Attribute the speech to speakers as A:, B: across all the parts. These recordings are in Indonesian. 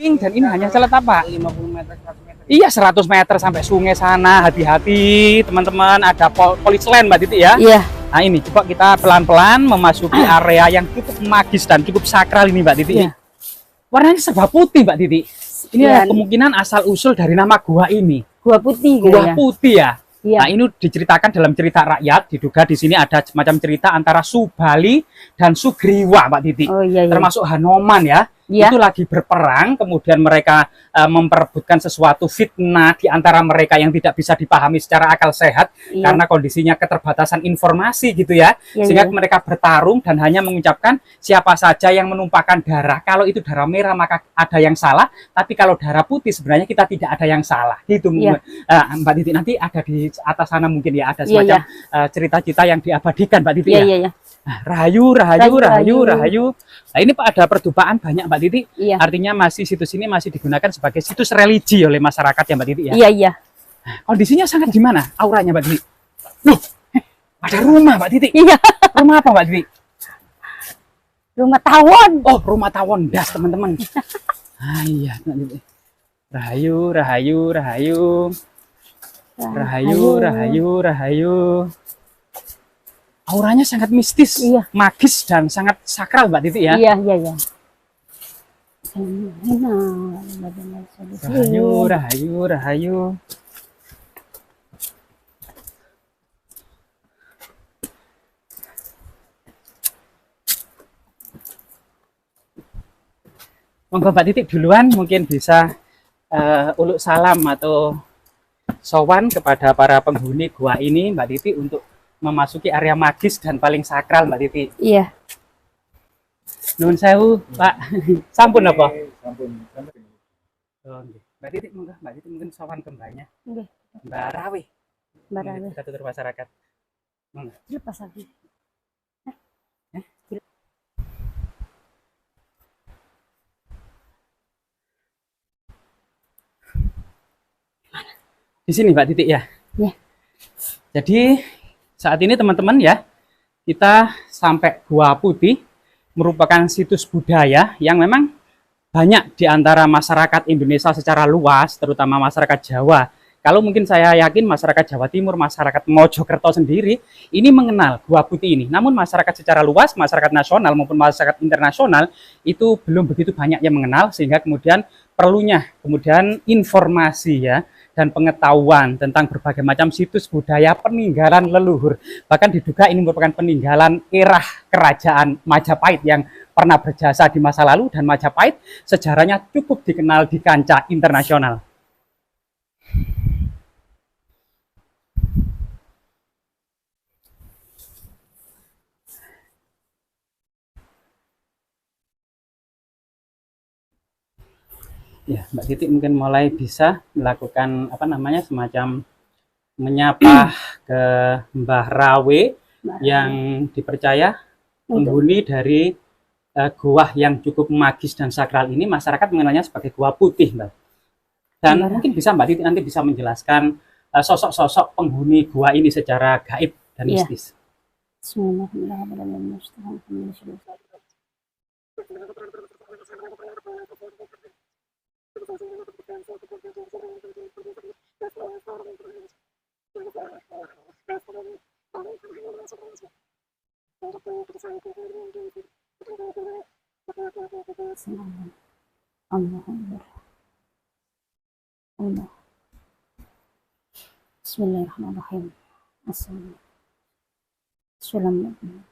A: Dan ini hanya seletak apa?
B: 50 meter, 100 meter.
A: Iya, 100 meter sampai sungai sana. Hati-hati teman-teman, ada polisland Mbak Titi ya.
C: Iya.
A: Nah ini coba kita pelan-pelan memasuki area yang cukup magis dan cukup sakral ini Mbak Titi.
C: Iya.
A: Warnanya serba putih Mbak Titi. Ini
C: Iya.
A: kemungkinan asal usul dari nama gua ini.
C: Gua putih gitu
A: Gua
C: ya.
A: putih ya.
C: Iya.
A: Nah ini diceritakan dalam cerita rakyat. Diduga di sini ada semacam cerita antara Subali dan Sugriwa Mbak Titi.
C: Oh iya, iya.
A: Termasuk Hanoman ya.
C: Iya.
A: Itu lagi berperang, kemudian mereka memperebutkan sesuatu fitnah di antara mereka yang tidak bisa dipahami secara akal sehat.
C: Iya.
A: Karena kondisinya keterbatasan informasi gitu ya.
C: Iya,
A: Sehingga
C: iya.
A: mereka bertarung dan hanya mengucapkan siapa saja yang menumpahkan darah. Kalau itu darah merah maka ada yang salah, tapi kalau darah putih sebenarnya kita tidak ada yang salah. Gitu
C: Iya.
A: Mbak Titi, nanti ada di atas sana mungkin ya, ada
C: Iya,
A: semacam cerita-cerita yang diabadikan Mbak Titi
C: Iya,
A: ya.
C: iya, iya.
A: Nah, rahayu. Nah, ini Pak ada pertumpahan banyak Mbak Titi.
C: Iya.
A: Artinya situs ini masih digunakan sebagai situs religi oleh masyarakat ya Mbak Titi ya.
C: Iya, iya.
A: Nah, kondisinya sangat gimana auranya Mbak Titi? Loh, ada rumah Mbak Titi.
C: Iya.
A: Rumah apa Mbak Titi?
C: Rumah tawon.
A: Oh, rumah tawon das teman-teman. Ah iya Mbak Titi. Rahayu. Auranya sangat mistis,
C: Iya.
A: magis dan sangat sakral Mbak Titi ya.
C: Iya, iya, iya.
A: Rahayu. Monggo Mbak Titi duluan mungkin bisa uluk salam atau sowan kepada para penghuni gua ini Mbak Titi untuk memasuki area magis dan paling sakral Mbak Titi.
C: Iya.
A: Nuwun sewu, Pak. Sampun apa?
B: Sampun.
A: Oh, nggih. Mbak Titi mungkin sowan ke mbaknya.
C: Nggih.
A: Mbak Rawi.
C: Mbak Rawi.
A: Kita tutur masyarakat. Monggo.
C: Lepas lagi.
A: Di sini Mbak Titi ya.
C: Iya.
A: Jadi saat ini teman-teman ya, kita sampai Gua Putih, merupakan situs budaya yang memang banyak di antara masyarakat Indonesia secara luas, terutama masyarakat Jawa. Kalau mungkin saya yakin masyarakat Jawa Timur, masyarakat Mojokerto sendiri, ini mengenal Gua Putih ini. Namun masyarakat secara luas, masyarakat nasional maupun masyarakat internasional, itu belum begitu banyak yang mengenal, sehingga kemudian perlunya kemudian informasi ya, dan pengetahuan tentang berbagai macam situs budaya peninggalan leluhur. Bahkan diduga ini merupakan peninggalan era kerajaan Majapahit yang pernah berjasa di masa lalu, dan Majapahit sejarahnya cukup dikenal di kancah internasional. Ya, Mbak Titi mungkin mulai bisa melakukan semacam menyapa ke Mbah Rawe yang dipercaya penghuni dari gua yang cukup magis dan sakral ini. Masyarakat mengenalnya sebagai Gua Putih, Mbak. Dan mungkin bisa Mbak Titi nanti bisa menjelaskan sosok-sosok penghuni gua ini secara gaib dan mistis.
C: Allah. Bismillahirrahmanirrahim. Assalamualaikum.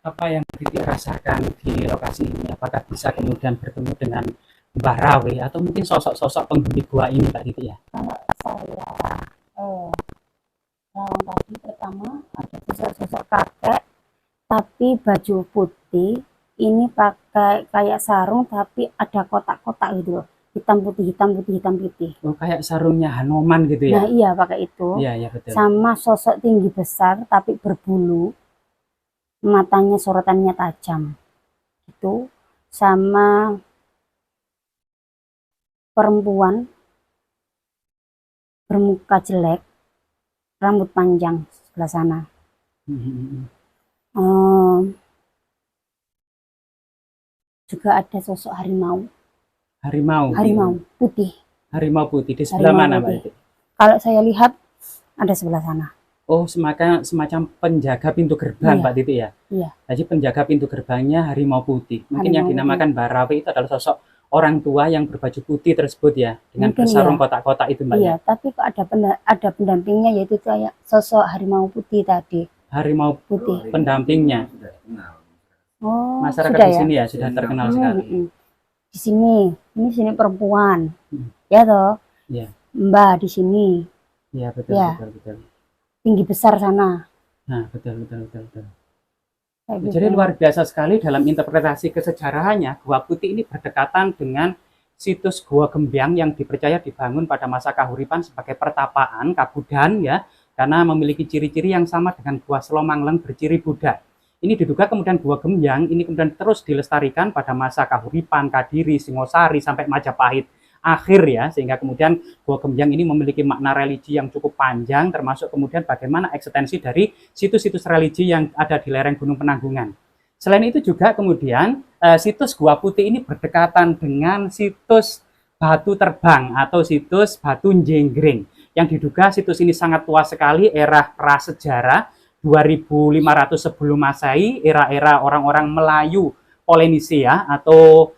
A: Apa yang Titi rasakan di lokasi ini? Apakah bisa kemudian bertemu dengan Mbah Rawe atau mungkin sosok-sosok penghuni gua ini, Mbak Titi ya?
C: Kalau saya lawan tadi pertama ada sosok-sosok kakek tapi baju putih, ini pakai kayak sarung tapi ada kotak-kotak gitu loh, hitam putih hitam putih hitam putih.
A: Oh, kayak sarungnya Hanoman gitu ya?
C: Nah iya pakai itu.
A: Iya, iya betul.
C: Sama sosok tinggi besar tapi berbulu, matanya sorotannya tajam itu. Sama perempuan bermuka jelek, rambut panjang sebelah sana. Juga ada sosok harimau. Harimau putih.
A: Harimau putih di sebelah
C: Harimau
A: mana, Mbak
C: putih.
A: Titi?
C: Kalau saya lihat ada sebelah sana.
A: Oh, semacam penjaga pintu gerbang,
C: Iya.
A: Mbak Titi ya?
C: Iya.
A: Jadi penjaga pintu gerbangnya harimau putih. Mungkin yang
C: Harimau
A: dinamakan Mbak Rawe itu adalah sosok orang tua yang berbaju putih tersebut ya, dengan
C: Mungkin
A: bersarung
C: iya.
A: kotak-kotak itu, Mbak.
C: Iya, tapi kok ada pendampingnya, yaitu kayak sosok harimau putih tadi.
A: Harimau
C: Putih.
A: pendampingnya.
C: Oh,
A: Masyarakat
C: sudah
A: di
C: ya?
A: sini ya sudah terkenal sekali.
C: Di sini perempuan.
A: Hmm.
C: Ya toh?
A: Iya.
C: Mbak di sini,
A: Iya, betul,
C: Ya.
A: betul.
C: tinggi besar sana.
A: Nah, betul.
C: Kayak
A: Jadi
C: gitu.
A: luar biasa sekali dalam interpretasi kesejarahannya. Gua Putih ini berdekatan dengan situs Gua Gembyang yang dipercaya dibangun pada masa Kahuripan sebagai pertapaan Kabudan ya, karena memiliki ciri-ciri yang sama dengan Gua Selomangleng berciri Buddha. Ini diduga kemudian Gua Gembyang ini kemudian terus dilestarikan pada masa Kahuripan, Kadiri, Singosari sampai Majapahit akhir ya, sehingga kemudian Gua Gembyang ini memiliki makna religi yang cukup panjang, termasuk kemudian bagaimana ekstensi dari situs-situs religi yang ada di lereng Gunung Penanggungan. Selain itu juga kemudian situs Gua Putih ini berdekatan dengan situs Batu Terbang atau situs Batu Jenggring, yang diduga situs ini sangat tua sekali, era prasejarah 2500 sebelum Masehi, era-era orang-orang Melayu Polynesia atau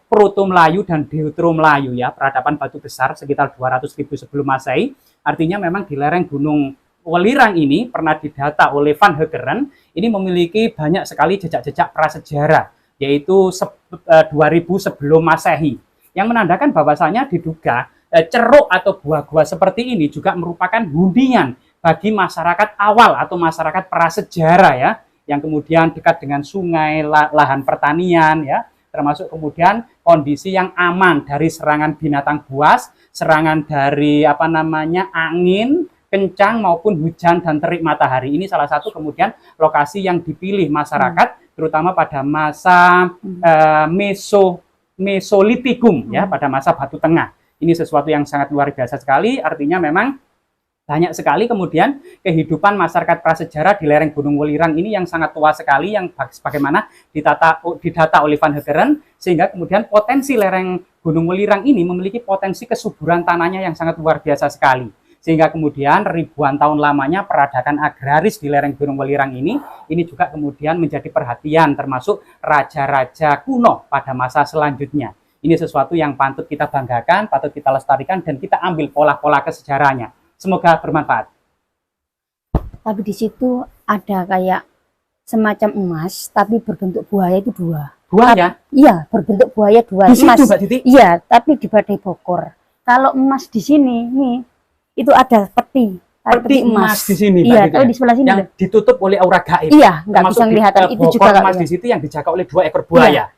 A: Proto Melayu dan Deutero Melayu ya, peradaban batu besar sekitar 200.000 sebelum Masehi. Artinya memang di lereng Gunung Welirang ini pernah didata oleh Van Heckeren, ini memiliki banyak sekali jejak-jejak prasejarah, yaitu 2000 sebelum Masehi, yang menandakan bahwasanya diduga ceruk atau gua-gua seperti ini juga merupakan hunian bagi masyarakat awal atau masyarakat prasejarah ya, yang kemudian dekat dengan sungai, lahan pertanian ya, termasuk kemudian kondisi yang aman dari serangan binatang buas, serangan dari angin kencang maupun hujan dan terik matahari. Ini salah satu kemudian lokasi yang dipilih masyarakat terutama pada masa Mesolitikum ya, pada masa Batu Tengah. Ini sesuatu yang sangat luar biasa sekali, artinya memang banyak sekali kemudian kehidupan masyarakat prasejarah di lereng Gunung Welirang ini yang sangat tua sekali, yang bagaimana didata oleh Van Heckeren, sehingga kemudian potensi lereng Gunung Welirang ini memiliki potensi kesuburan tanahnya yang sangat luar biasa sekali, sehingga kemudian ribuan tahun lamanya peradaban agraris di lereng Gunung Welirang ini juga kemudian menjadi perhatian termasuk raja-raja kuno pada masa selanjutnya. Ini sesuatu yang patut kita banggakan, patut kita lestarikan, dan kita ambil pola-pola kesejarahnya. Semoga bermanfaat.
C: Tapi di situ ada kayak semacam emas, tapi berbentuk buaya itu dua.
A: Buaya?
C: Iya, berbentuk buaya dua.
A: Di
C: emas.
A: situ, Mbak Titi?
C: Iya, tapi di Badai Bokor. Kalau emas di sini, nih, itu ada peti.
A: Peti emas di sini, Mbak
C: Iya,
A: Titi,
C: kalau di sebelah sini
A: yang ditutup oleh aura gaib.
C: Iya, nggak
A: Termasuk
C: bisa kelihatan. Itu juga
A: emas di situ yang dijaga oleh 2 ekor buaya.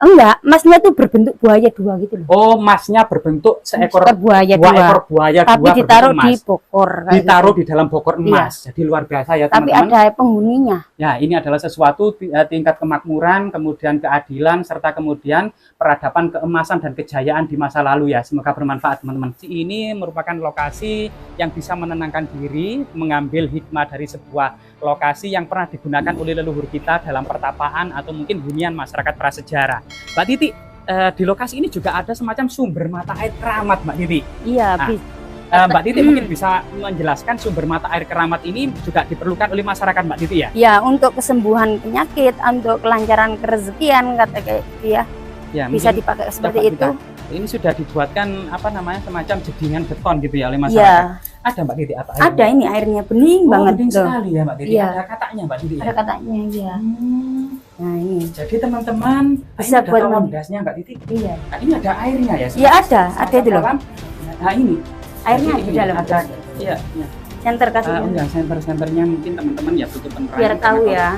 C: Enggak, emasnya tuh berbentuk buaya dua gitu loh.
A: Oh, emasnya berbentuk seekor
C: buaya
A: dua
C: dua.
A: ekor buaya
C: Tapi
A: dua
C: ditaruh
A: berbentuk
C: di
A: emas.
C: bokor.
A: Ditaruh di dalam bokor emas. Jadi luar biasa ya,
C: Tapi
A: teman-teman.
C: ada penghuninya.
A: Ya, ini adalah sesuatu tingkat kemakmuran, kemudian keadilan, serta kemudian peradaban keemasan dan kejayaan di masa lalu ya. Semoga bermanfaat, teman-teman. Ini merupakan lokasi yang bisa menenangkan diri, mengambil hikmah dari sebuah lokasi yang pernah digunakan oleh leluhur kita dalam pertapaan atau mungkin hunian masyarakat prasejarah. Mbak Titi, di lokasi ini juga ada semacam sumber mata air keramat, Mbak Titi.
C: Iya,
A: Mbak Titi mungkin bisa menjelaskan sumber mata air keramat ini juga diperlukan oleh masyarakat, Mbak Titi ya?
C: Ya, untuk kesembuhan penyakit, untuk kelancaran kerezekian, kata kayak gitu ya.
A: Ya,
C: Bisa
A: mungkin
C: dipakai
A: dapat
C: seperti itu.
A: ini sudah dibuatkan semacam jedingan beton gitu ya oleh masyarakat.
C: Iya,
A: Ada, Mbak Titi, apa
C: ada ini airnya bening banget
A: bening
C: tuh.
A: sekali ya, Mbak Titi.
C: Iya.
A: Ada katanya, Mbak Titi.
C: Ada katanya ya. Nah ini
A: Jadi teman-teman,
C: bisa
A: ini ada
C: buat
A: pondasnya Mbak Titi.
C: iya.
A: Nah, ini ada airnya ya?
C: Iya ada itu loh.
A: Dalam. Nah ini.
C: Airnya
A: Jadi
C: di
A: ini
C: dalam.
A: ada, iya, iya.
C: Senter kasihnya.
A: Yang senter-senternya mungkin teman-teman ya butuh penerangan.
C: Biar tahu ya.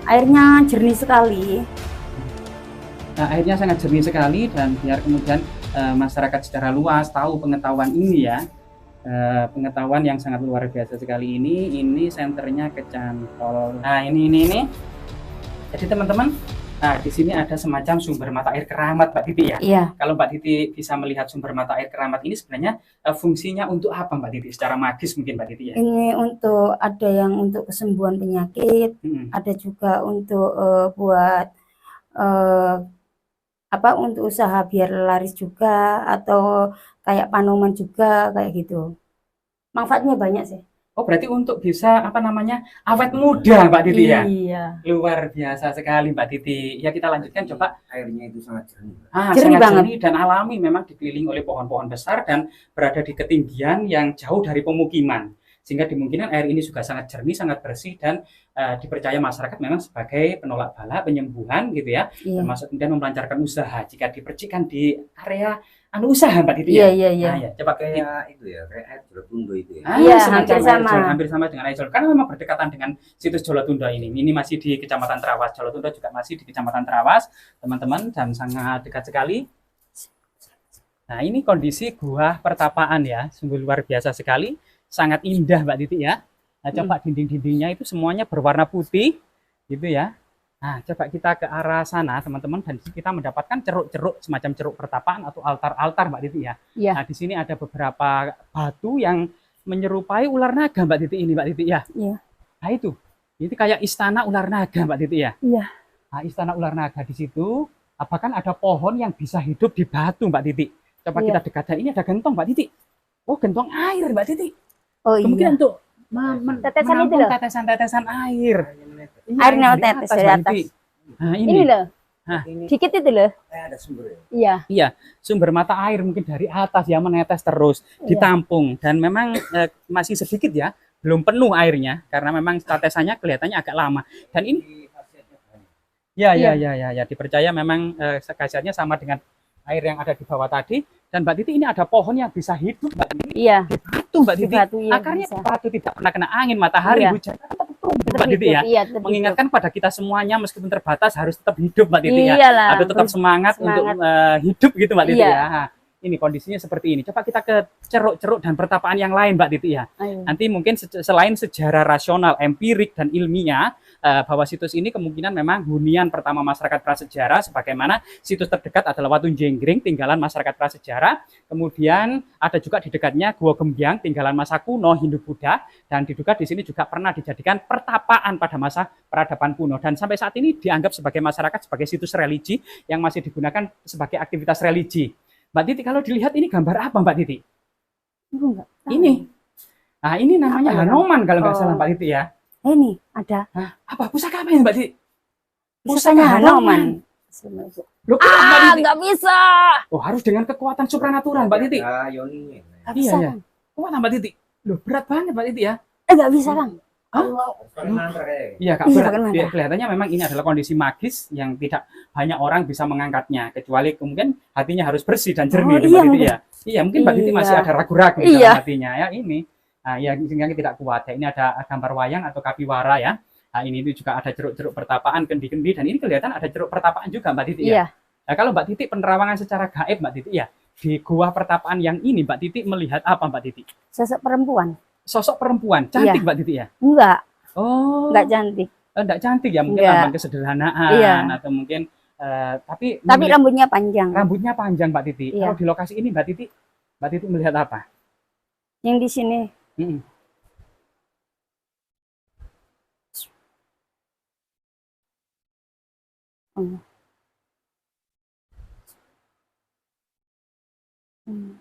C: Airnya jernih sekali.
A: Nah, airnya sangat jernih sekali dan biar kemudian masyarakat secara luas tahu pengetahuan ini ya. Pengetahuan yang sangat luar biasa sekali ini senternya kecantol. Nah ini. Jadi teman-teman, nah di sini ada semacam sumber mata air keramat Mbak Titi ya.
C: Iya.
A: Kalau Mbak Titi bisa melihat sumber mata air keramat ini sebenarnya fungsinya untuk apa Mbak Titi? Secara magis mungkin Mbak Titi ya.
C: Ini untuk ada yang untuk kesembuhan penyakit, ada juga untuk buat apa untuk usaha biar laris juga atau kayak Panoman juga kayak gitu. Manfaatnya banyak sih.
A: Oh berarti untuk bisa apa namanya awet muda Mbak Titi ya?
C: Iya.
A: Luar biasa sekali Mbak Titi. Ya kita lanjutkan coba.
B: Airnya itu sangat jernih.
C: Jernih
A: Sangat
C: banget.
A: jernih dan alami, memang dikelilingi oleh pohon-pohon besar dan berada di ketinggian yang jauh dari pemukiman. Sehingga dimungkinkan air ini juga sangat jernih, sangat bersih dan dipercaya masyarakat memang sebagai penolak bala, penyembuhan gitu ya.
C: Iya.
A: Termasuk kemudian melancarkan usaha jika dipercikan di area usaha Mbak Titi ya.
C: Iya.
A: Nah, ya, coba
B: Kayak itu ya, kayak air Jolotundo itu ya.
C: Iya,
A: semacam
C: hampir sama.
A: hampir sama dengan air Jolo. Karena memang berdekatan dengan situs Jolotundo ini. Ini masih di Kecamatan Trawas. Jolotundo juga masih di Kecamatan Trawas, teman-teman, dan sangat dekat sekali. Nah, ini kondisi gua pertapaan ya, sungguh luar biasa sekali, sangat indah Mbak Titi ya. Nah, coba dinding-dindingnya itu semuanya berwarna putih, gitu ya. Nah, coba kita ke arah sana, teman-teman, dan kita mendapatkan ceruk-ceruk semacam ceruk pertapaan atau altar-altar, Mbak Titi ya.
C: Iya.
A: Nah, di sini ada beberapa batu yang menyerupai ular naga, Mbak Titi ini, Mbak Titi ya.
C: Iya.
A: Nah, itu kayak istana ular naga, Mbak Titi ya.
C: Iya.
A: Nah, istana ular naga di situ, bahkan ada pohon yang bisa hidup di batu, Mbak Titi. Coba kita dekatkan, ini ada gentong, Mbak Titi. Oh, gentong air, Mbak Titi.
C: Oh
A: Kemungkinan
C: iya.
A: untuk
C: Tetesan itu
A: menampung
C: loh.
A: tetesan-tetesan air. Iya,
C: Airnya
A: di
C: tetes
A: atas,
C: dari
A: Mbak
C: atas.
A: Titi. Nah,
C: Ini
A: ini.
C: loh.
A: Hah.
C: Dikit itu loh.
B: Kayak ada sumber ya.
C: Iya.
A: Iya, sumber mata air mungkin dari atas ya menetes terus, ditampung dan memang masih sedikit ya, belum penuh airnya karena memang tetesannya kelihatannya agak lama. Dan ini ya dipercaya memang khasiatnya sama dengan air yang ada di bawah tadi. Dan Mbak Titi ini ada pohon yang bisa hidup Mbak Titi.
C: Iya.
A: Di batu Mbak
C: Di
A: Titi.
C: batu, iya,
A: Akarnya
C: bisa.
A: di batu, tidak pernah kena angin, matahari,
C: Iya.
A: hujan. Tetap tumbuh Mbak Titi ya.
C: Iya, tetap
A: Mengingatkan pada kita semuanya meskipun terbatas harus tetap hidup Mbak Titi ya.
C: Iyalah,
A: Atau tetap semangat untuk hidup gitu Mbak Titi
C: Iya.
A: ya. Nah, ini kondisinya seperti ini. Coba kita ke ceruk-ceruk dan pertapaan yang lain Mbak Titi ya.
C: Ayo.
A: Nanti mungkin selain sejarah rasional, empirik dan ilmiah, bahwa situs ini kemungkinan memang hunian pertama masyarakat prasejarah, sebagaimana situs terdekat adalah Watu Jenggring, tinggalan masyarakat prasejarah. Kemudian ada juga di dekatnya Gua Gembyang, tinggalan masa kuno Hindu-Buddha, dan diduga di sini juga pernah dijadikan pertapaan pada masa peradaban kuno. Dan sampai saat ini dianggap sebagai masyarakat sebagai situs religi yang masih digunakan sebagai aktivitas religi. Mbak Titi, kalau dilihat ini gambar apa Mbak Titi?
C: Enggak tahu.
A: Ini. Nah, ini namanya
C: Apa ya?
A: Hanoman kalau nggak
C: Oh.
A: salah Mbak Titi ya.
C: Ini ada
A: Apa pusaka apa ya Mbak Titi?
C: pusakanya Hanoman.
A: Loh, kok Mbak Titi?
C: Nggak bisa.
A: Oh, harus dengan kekuatan supranatural Mbak Titi.
B: Ada Yoninya.
C: Nggak
A: Iya,
C: bisa,
A: iya.
C: Kang.
A: Kuat Mbak Titi. Loh, berat banget Mbak Titi ya.
C: Nggak bisa, Kang.
B: Pakai mantra kayak.
A: Iya, Kak.
C: Iya,
A: Berat.
C: kan, Mas?
A: Iya, kelihatannya memang ini adalah kondisi magis yang tidak banyak orang bisa mengangkatnya, kecuali kemudian hatinya harus bersih dan jernih
C: Oh,
A: Mbak
C: iya,
A: Titi
C: mungkin.
A: ya. Iya, mungkin Mbak Titi
C: Iya.
A: masih ada ragu-ragu di
C: Iya.
A: dalam hatinya ya ini. Nah, ya sehingga tidak kuat ya. Ini ada gambar wayang atau kapiwara ya. Nah, ini itu juga ada ceruk-ceruk pertapaan, kendi-kendi, dan ini kelihatan ada ceruk pertapaan juga Mbak Titi ya.
C: Iya.
A: Nah, kalau Mbak Titi penerawangan secara gaib Mbak Titi ya, di gua pertapaan yang ini Mbak Titi melihat apa Mbak Titi?
C: Sosok perempuan.
A: Sosok perempuan, cantik
C: Iya.
A: Mbak Titi ya?
C: Enggak.
A: Oh,
C: Enggak cantik.
A: enggak cantik ya, mungkin
C: Enggak.
A: lambang kesederhanaan
C: Iya.
A: atau mungkin tapi
C: Tapi rambutnya panjang.
A: rambutnya panjang Mbak Titi.
C: Iya.
A: Kalau di lokasi ini Mbak Titi melihat apa?
C: Yang di sini.
A: Mm-mm.
C: Hmm. Hmm.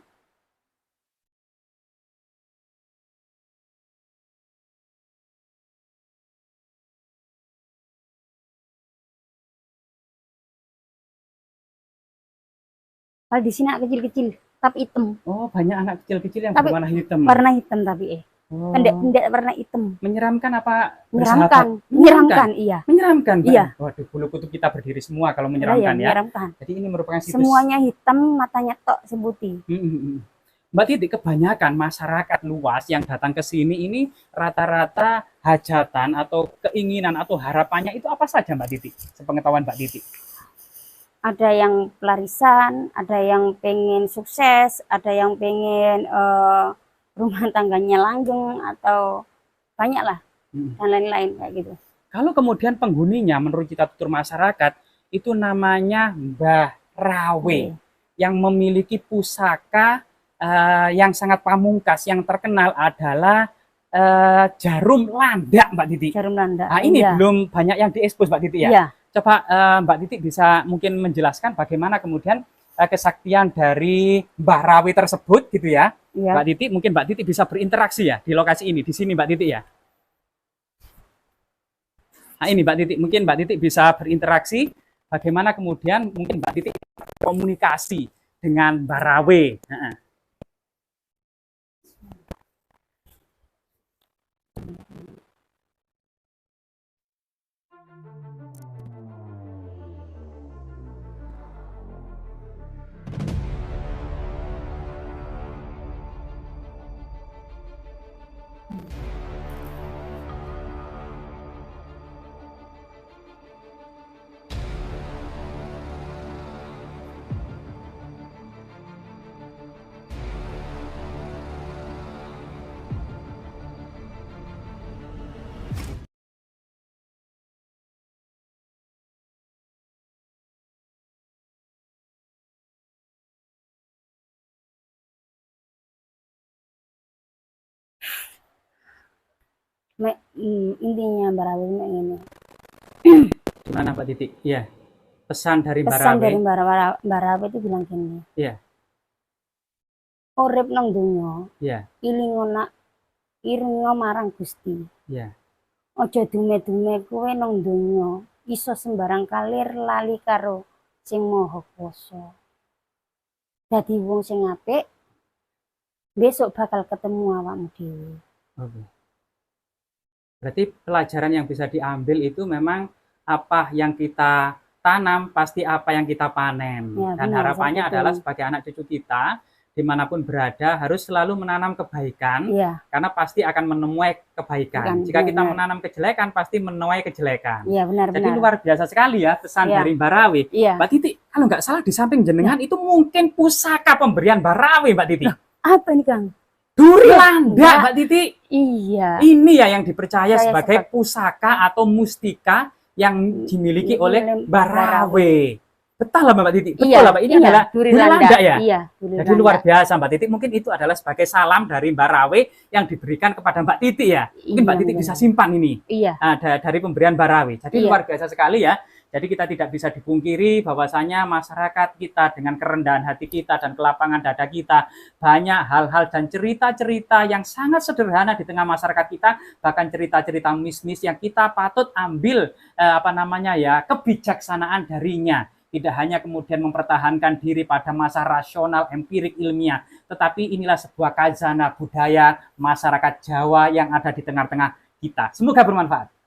C: Kalau di sini anak kecil-kecil, tapi hitam.
A: Oh, banyak anak kecil-kecil yang
C: Tapi
A: berwarna hitam.
C: Warna hitam tapi
A: Oh,
C: pendek-pendek warna hitam.
A: menyeramkan apa
C: Menyeramkan,
A: bersahabat?
C: menyeramkan, iya.
A: Menyeramkan, Mbak.
C: Iya.
A: Waduh, bulu kutub kita berdiri semua kalau
C: Iya,
A: menyeramkan ya.
C: menyeramkan.
A: Jadi ini merupakan situs.
C: Semuanya hitam, matanya tok putih.
A: Mbak Titi, kebanyakan masyarakat luas yang datang ke sini ini rata-rata hajatan atau keinginan atau harapannya itu apa saja, Mbak Titi? Sepengetahuan Mbak Titi.
C: Ada yang pelarisan, ada yang pengen sukses, ada yang pengen rumah tangganya langgeng, atau banyak lah, dan lain-lain kayak gitu.
A: Kalau kemudian penghuninya menurut kita tutur masyarakat itu namanya Mbah Rawe yang memiliki pusaka yang sangat pamungkas, yang terkenal adalah jarum landak, Mbak Titi.
C: Jarum landak.
A: Nah, ini belum banyak yang diekspos, Mbak Titi ya.
C: Iya.
A: Coba Mbak Titi bisa mungkin menjelaskan bagaimana kemudian kesaktian dari Mbah Rawe tersebut gitu ya.
C: Iya.
A: Mbak Titi, mungkin Mbak Titi bisa berinteraksi ya di lokasi ini, di sini Mbak Titi ya. Nah ini Mbak Titi, mungkin Mbak Titi bisa berinteraksi bagaimana kemudian mungkin Mbak Titi komunikasi dengan Mbah Rawe.
C: Intinya Mbak Rawe ini.
A: Gimana Mbak Titi? Iya. Pesan dari Mbak
C: Pesan
A: Rawe.
C: dari Mbak Rawe itu bilang gini.
A: Iya.
C: Urip nang donya.
A: Iya.
C: Ilingo marang Gusti.
A: Iya.
C: Aja dume-dume kowe nang donya iso sembarang kalir lali karo sing maha kuwasa. Dadi wong sing apik besok bakal ketemu awakmu dhewe.
A: Oke. Berarti pelajaran yang bisa diambil itu memang apa yang kita tanam pasti apa yang kita panen.
C: Ya,
A: dan
C: benar,
A: harapannya
C: betul.
A: adalah sebagai anak cucu kita dimanapun berada harus selalu menanam kebaikan.
C: Iya.
A: Karena pasti akan menemui kebaikan. Jika kita menanam kejelekan pasti menuai kejelekan.
C: Iya, benar.
A: Jadi luar biasa sekali ya pesan dari Mbak Rawe.
C: Iya.
A: Mbak Titi, kalau nggak salah di samping jenengan itu mungkin pusaka pemberian Mbak Rawe, Mbak Titi.
C: Apa ini Kang?
A: Duri landak, Mbak Titi.
C: Iya.
A: Ini ya yang dipercaya sebagai pusaka atau mustika yang dimiliki oleh Mbak Rawe. Betul lah Mbak Titi, betul lah Mbak. Ini adalah duri landak ya.
C: Iya,
A: jadi luar biasa Mbak Titi. Mungkin itu adalah sebagai salam dari Mbak Rawe yang diberikan kepada Mbak Titi ya. Mungkin Mbak Titi bisa simpan ini.
C: Iya.
A: Dari pemberian Mbak Rawe. Jadi luar biasa sekali ya. Jadi kita tidak bisa dipungkiri bahwasanya masyarakat kita dengan kerendahan hati kita dan kelapangan dada kita banyak hal-hal dan cerita-cerita yang sangat sederhana di tengah masyarakat kita, bahkan cerita-cerita mistis yang kita patut ambil kebijaksanaan darinya. Tidak hanya kemudian mempertahankan diri pada masa rasional, empirik, ilmiah, tetapi inilah sebuah khazanah budaya masyarakat Jawa yang ada di tengah-tengah kita. Semoga bermanfaat.